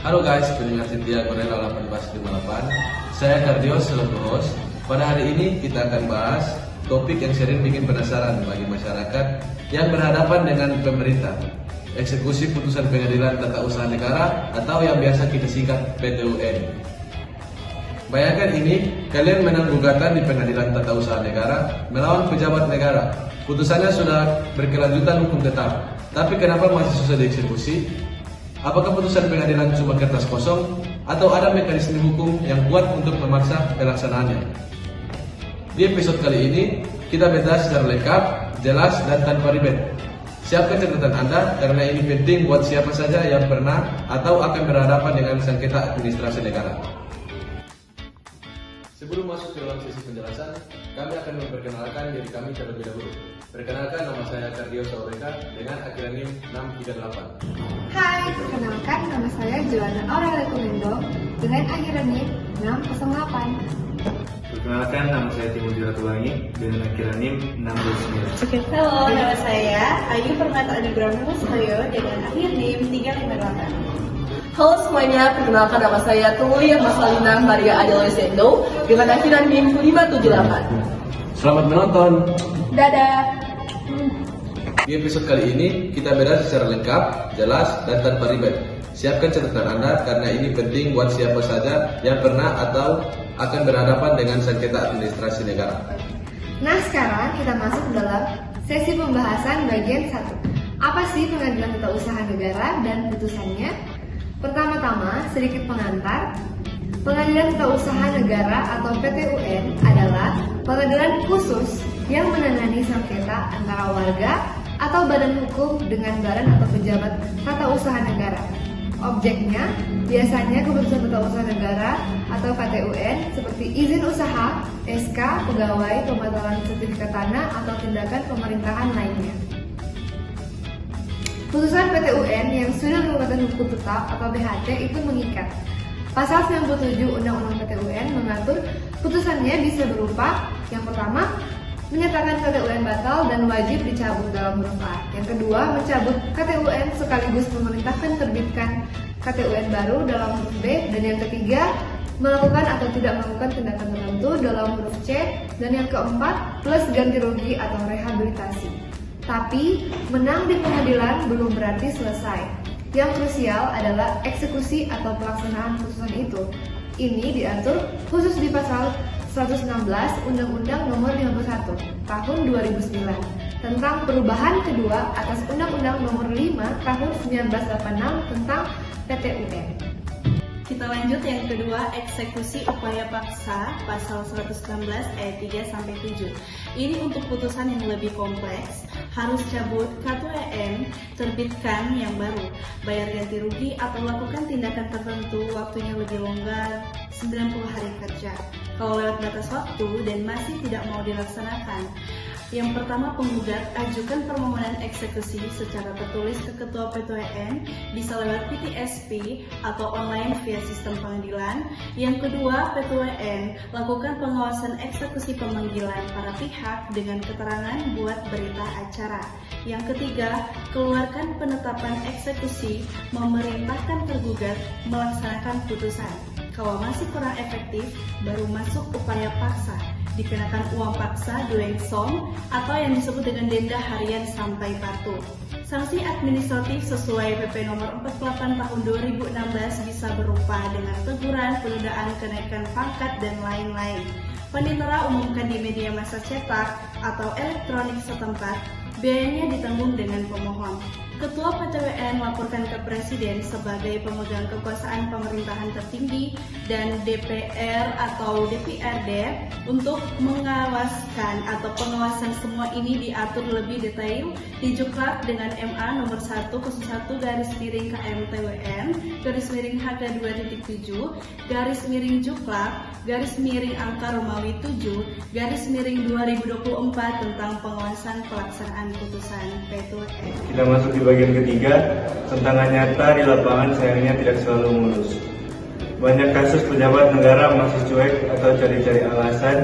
Halo guys, pendengar setia Gorilla 1858. Saya Kardio selaku host. Pada hari ini kita akan bahas topik yang sering bikin penasaran bagi masyarakat yang berhadapan dengan pemerintah. Eksekusi putusan pengadilan tata usaha negara atau yang biasa kita singkat PT-UN. Bayangkan ini, kalian menang gugatan di pengadilan tata usaha negara melawan pejabat negara. Putusannya sudah berkelanjutan hukum tetap, tapi kenapa masih susah dieksekusi? Apakah putusan pengadilan cuma kertas kosong atau ada mekanisme hukum yang kuat untuk memaksa pelaksanaannya? Di episode kali ini, kita bahas secara lengkap, jelas, dan tanpa ribet. Siapkan catatan Anda karena ini penting buat siapa saja yang pernah atau akan berhadapan dengan sengketa administrasi negara. Sebelum masuk ke dalam sesi penjelasan, kami akan memperkenalkan diri kami terlebih dahulu. Perkenalkan, nama saya Kardio Saureka dengan akronim 638. Hai, perkenalkan nama saya Joanna Aurel Rekomendo dengan akronim 608. Perkenalkan, nama saya Timur Jiratulangi dengan akronim 629. Halo, nama saya Ayu Permata Adibramu Sayo dengan akronim 358. Halo semuanya, perkenalkan nama saya Tulia Masalina Maria Adolescendo dengan akronim 578. Selamat menonton. Dadah. Di episode kali ini, kita bahas secara lengkap, jelas, dan tanpa ribet. Siapkan catatan Anda karena ini penting buat siapa saja yang pernah atau akan berhadapan dengan sengketa administrasi negara. Nah, sekarang kita masuk dalam sesi pembahasan bagian 1. Apa sih pengadilan tata usaha negara dan putusannya? Pertama-tama, sedikit pengantar. Pengadilan Tata Usaha Negara atau PT-UN adalah pengadilan khusus yang menangani sengketa antara warga atau badan hukum dengan badan atau pejabat tata usaha negara. Objeknya biasanya keputusan tata usaha negara atau PT-UN seperti izin usaha, SK, pegawai, pembatalan sertifikat tanah atau tindakan pemerintahan lainnya. Putusan PT-UN yang sudah merupakan hukum tetap atau BHT itu mengikat. Pasal 97 Undang-Undang PT-UN mengatur putusannya bisa berupa yang pertama, menyatakan KT-UN batal dan wajib dicabut dalam huruf A. Yang kedua, mencabut KT-UN sekaligus memerintahkan terbitkan KT-UN baru dalam huruf B. Dan yang ketiga, melakukan atau tidak melakukan tindakan tertentu dalam huruf C. Dan yang keempat, plus ganti rugi atau rehabilitasi. Tapi, menang di pengadilan belum berarti selesai. Yang krusial adalah eksekusi atau pelaksanaan putusan itu. Ini diatur khusus di pasal 116 Undang-Undang Nomor 51 Tahun 2009 tentang perubahan kedua atas Undang-Undang Nomor 5 Tahun 1986 tentang PT-UN. Kita lanjut yang kedua, eksekusi upaya paksa pasal 116 ayat 3-7. Ini untuk putusan yang lebih kompleks, harus cabut KT-UN, terbitkan yang baru, bayar ganti rugi atau lakukan tindakan tertentu waktunya lebih longgar 90 hari kerja. Kalau lewat batas waktu dan masih tidak mau dilaksanakan, yang pertama, penggugat ajukan permohonan eksekusi secara tertulis ke Ketua PT-UN, bisa lewat PTSP atau online via sistem pengadilan. Yang kedua, PT-UN lakukan pengawasan eksekusi pemanggilan para pihak dengan keterangan buat berita acara. Yang ketiga, keluarkan penetapan eksekusi, memerintahkan tergugat melaksanakan putusan. Kalau masih kurang efektif, baru masuk upaya paksa, dikenakan uang paksa doeng song atau yang disebut dengan denda harian sampai patuh. Sanksi administratif sesuai PP nomor 48 tahun 2016 bisa berupa dengan teguran, penundaan kenaikan pangkat dan lain-lain. Panitera umumkan di media massa cetak atau elektronik setempat, biayanya ditanggung dengan pemohon. Ketua PT-UN laporkan ke Presiden sebagai pemegang kekuasaan pemerintahan tertinggi dan DPR atau DPRD untuk mengawaskan atau pengawasan semua ini diatur lebih detail di Juklak dengan MA nomor 101 garis miring KMTWN garis miring HK 2.7 garis miring Juklak garis miring angka Romawi 7 garis miring 2024 tentang pengawasan pelaksanaan putusan PT-UN. Kita masuk di bagian ketiga, tantangan nyata di lapangan sayangnya tidak selalu mulus. Banyak kasus pejabat negara masih cuek atau cari-cari alasan.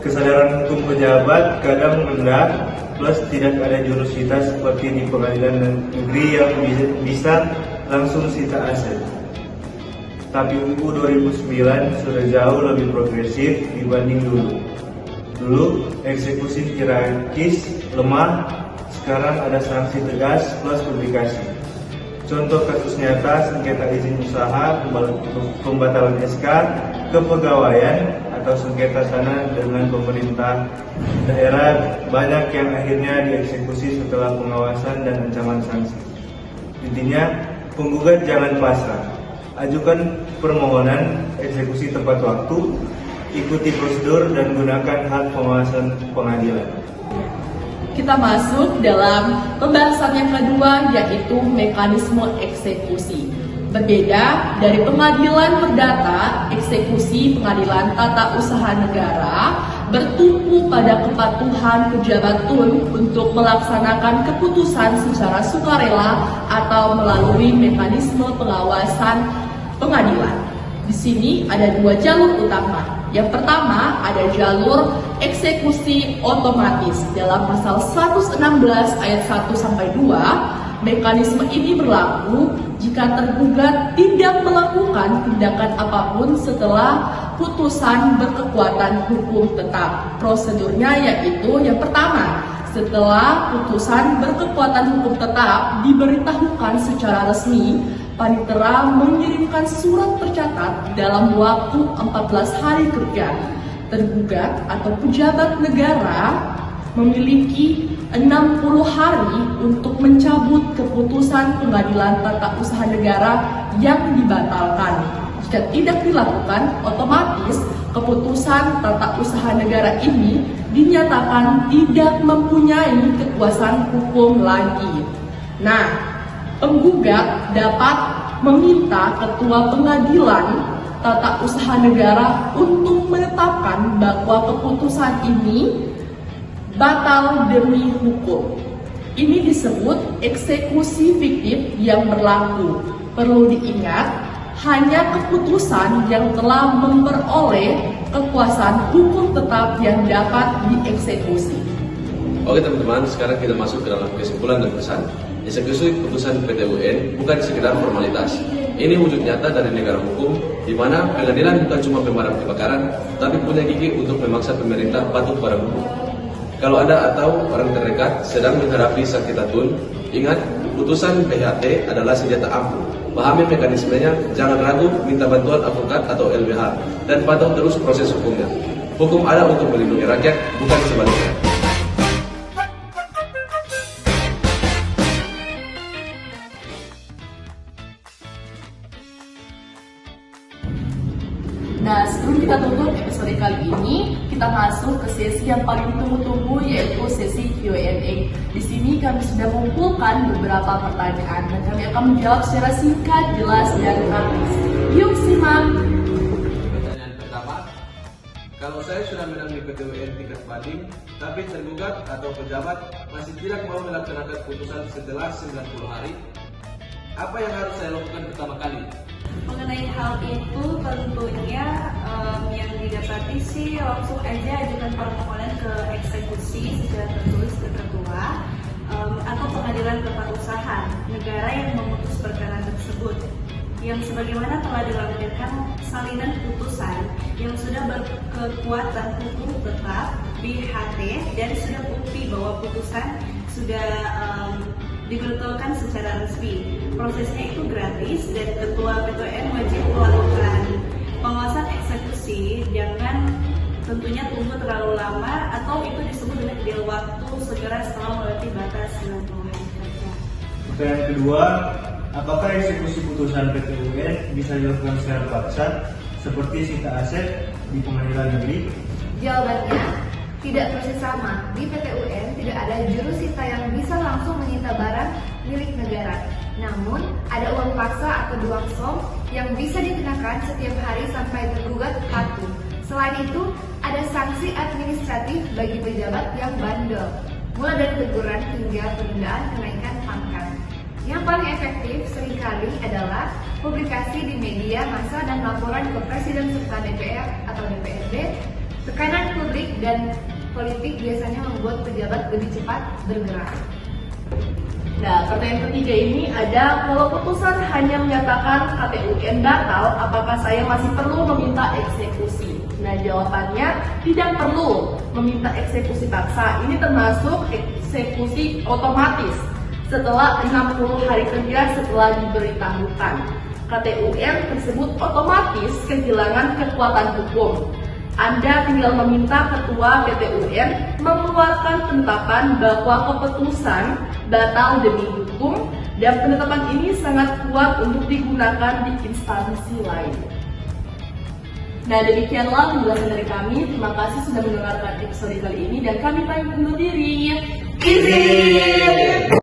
Kesadaran hukum pejabat kadang rendah, plus tidak ada jurusita seperti di pengadilan negeri yang bisa langsung sita aset. Tapi UU 2009 sudah jauh lebih progresif dibanding dulu. Dulu eksekusi hierarkis lemah, sekarang ada sanksi tegas plus publikasi. Contoh kasus nyata sengketa izin usaha, pembatalan SK, kepegawaian, atau sengketa tanah dengan pemerintah daerah banyak yang akhirnya dieksekusi setelah pengawasan dan ancaman sanksi. Intinya, penggugat jangan pasrah. Ajukan permohonan eksekusi tepat waktu, ikuti prosedur dan gunakan hak pengawasan pengadilan. Kita masuk dalam pembahasan yang kedua, yaitu mekanisme eksekusi. Berbeda dari pengadilan perdata, eksekusi pengadilan tata usaha negara bertumpu pada kepatuhan pejabat tun untuk melaksanakan keputusan secara sukarela atau melalui mekanisme pengawasan pengadilan. Di sini ada dua jalur utama. Yang pertama ada jalur eksekusi otomatis dalam pasal 116 ayat 1 sampai 2. Mekanisme ini berlaku jika tergugat tidak melakukan tindakan apapun setelah putusan berkekuatan hukum tetap. Prosedurnya yaitu yang pertama, setelah putusan berkekuatan hukum tetap diberitahukan secara resmi, panitera mengirimkan surat tercatat dalam waktu 14 hari kerja. Tergugat atau pejabat negara memiliki 60 hari untuk mencabut keputusan pengadilan tata usaha negara yang dibatalkan. Jika tidak dilakukan, otomatis keputusan tata usaha negara ini dinyatakan tidak mempunyai kekuasaan hukum lagi. Nah, penggugat dapat meminta ketua pengadilan tata usaha negara untuk menetapkan bahwa keputusan ini batal demi hukum. Ini disebut eksekusi fiktif yang berlaku. Perlu diingat, hanya keputusan yang telah memperoleh kekuasaan hukum tetap yang dapat dieksekusi. Oke teman-teman, sekarang kita masuk ke dalam kesimpulan dan pesan. Eksekusi keputusan PT UN bukan sekedar formalitas. Ini wujud nyata dari negara hukum, di mana pengadilan bukan cuma pemadam kebakaran, tapi punya gigi untuk memaksa pemerintah patuh pada hukum. Kalau Anda atau orang terdekat sedang menghadapi sakit tun, ingat, putusan PHT adalah senjata ampuh. Pahami mekanismenya, jangan ragu, minta bantuan advokat atau LBH, dan patuh terus proses hukumnya. Hukum ada untuk melindungi rakyat, bukan sebaliknya. Nah, sebelum kita tutup episode kali ini, kita masuk ke sesi yang paling ditunggu-tunggu, yaitu sesi Q&A. Di sini kami sudah mengumpulkan beberapa pertanyaan dan kami akan menjawab secara singkat, jelas, dan praktis. Yuk simak. Pertanyaan pertama, kalau saya sudah menang di PT UN tingkat banding, tapi tergugat atau pejabat masih tidak mau melaksanakan putusan setelah 90 hari, apa yang harus saya lakukan pertama kali? Mengenai hal itu tentunya yang didapati sih langsung aja ajukan permohonan ke eksekusi secara tertulis ke ketua atau pengadilan tempat usaha negara yang memutus perkara tersebut, yang sebagaimana telah dilampirkan salinan putusan yang sudah berkekuatan hukum tetap BHT dan sudah bukti bahwa putusan sudah diberitahukan secara resmi. Prosesnya itu gratis dan ketua PTN wajib melakukan pengawasan eksekusi. Jangan tentunya tunggu terlalu lama atau itu disebut dengan ideal waktu segera setelah melewati batas 90 hari kerja. Pertanyaan kedua, apakah eksekusi putusan PT UN bisa dilakukan secara paksa seperti sita aset di pengadilan negeri? Jawabannya, tidak persis sama. Di PT UN tidak ada jurusita yang bisa langsung menyita barang milik negara. Namun, ada uang paksa atau duang som yang bisa dikenakan setiap hari sampai tergugat patuh. Selain itu, ada sanksi administratif bagi pejabat yang bandel, mulai dari teguran hingga penundaan kenaikan pangkat. Yang paling efektif seringkali adalah publikasi di media massa dan laporan ke Presiden serta DPR atau DPRD. Tekanan publik dan politik biasanya membuat pejabat lebih cepat bergerak. Nah, pertanyaan ketiga ini ada, kalau putusan hanya menyatakan KTUN batal, apakah saya masih perlu meminta eksekusi? Nah, jawabannya tidak perlu meminta eksekusi paksa. Ini termasuk eksekusi otomatis setelah 60 hari kerja setelah diberitahukan. KTUN tersebut otomatis kehilangan kekuatan hukum. Anda tinggal meminta ketua PTUN mengeluarkan penetapan bahwa keputusan batal demi hukum, dan penetapan ini sangat kuat untuk digunakan di instansi lain. Nah, demikianlah penjelasan dari kami. Terima kasih sudah mendengarkan episode kali ini dan kami pamit undur diri. Izin.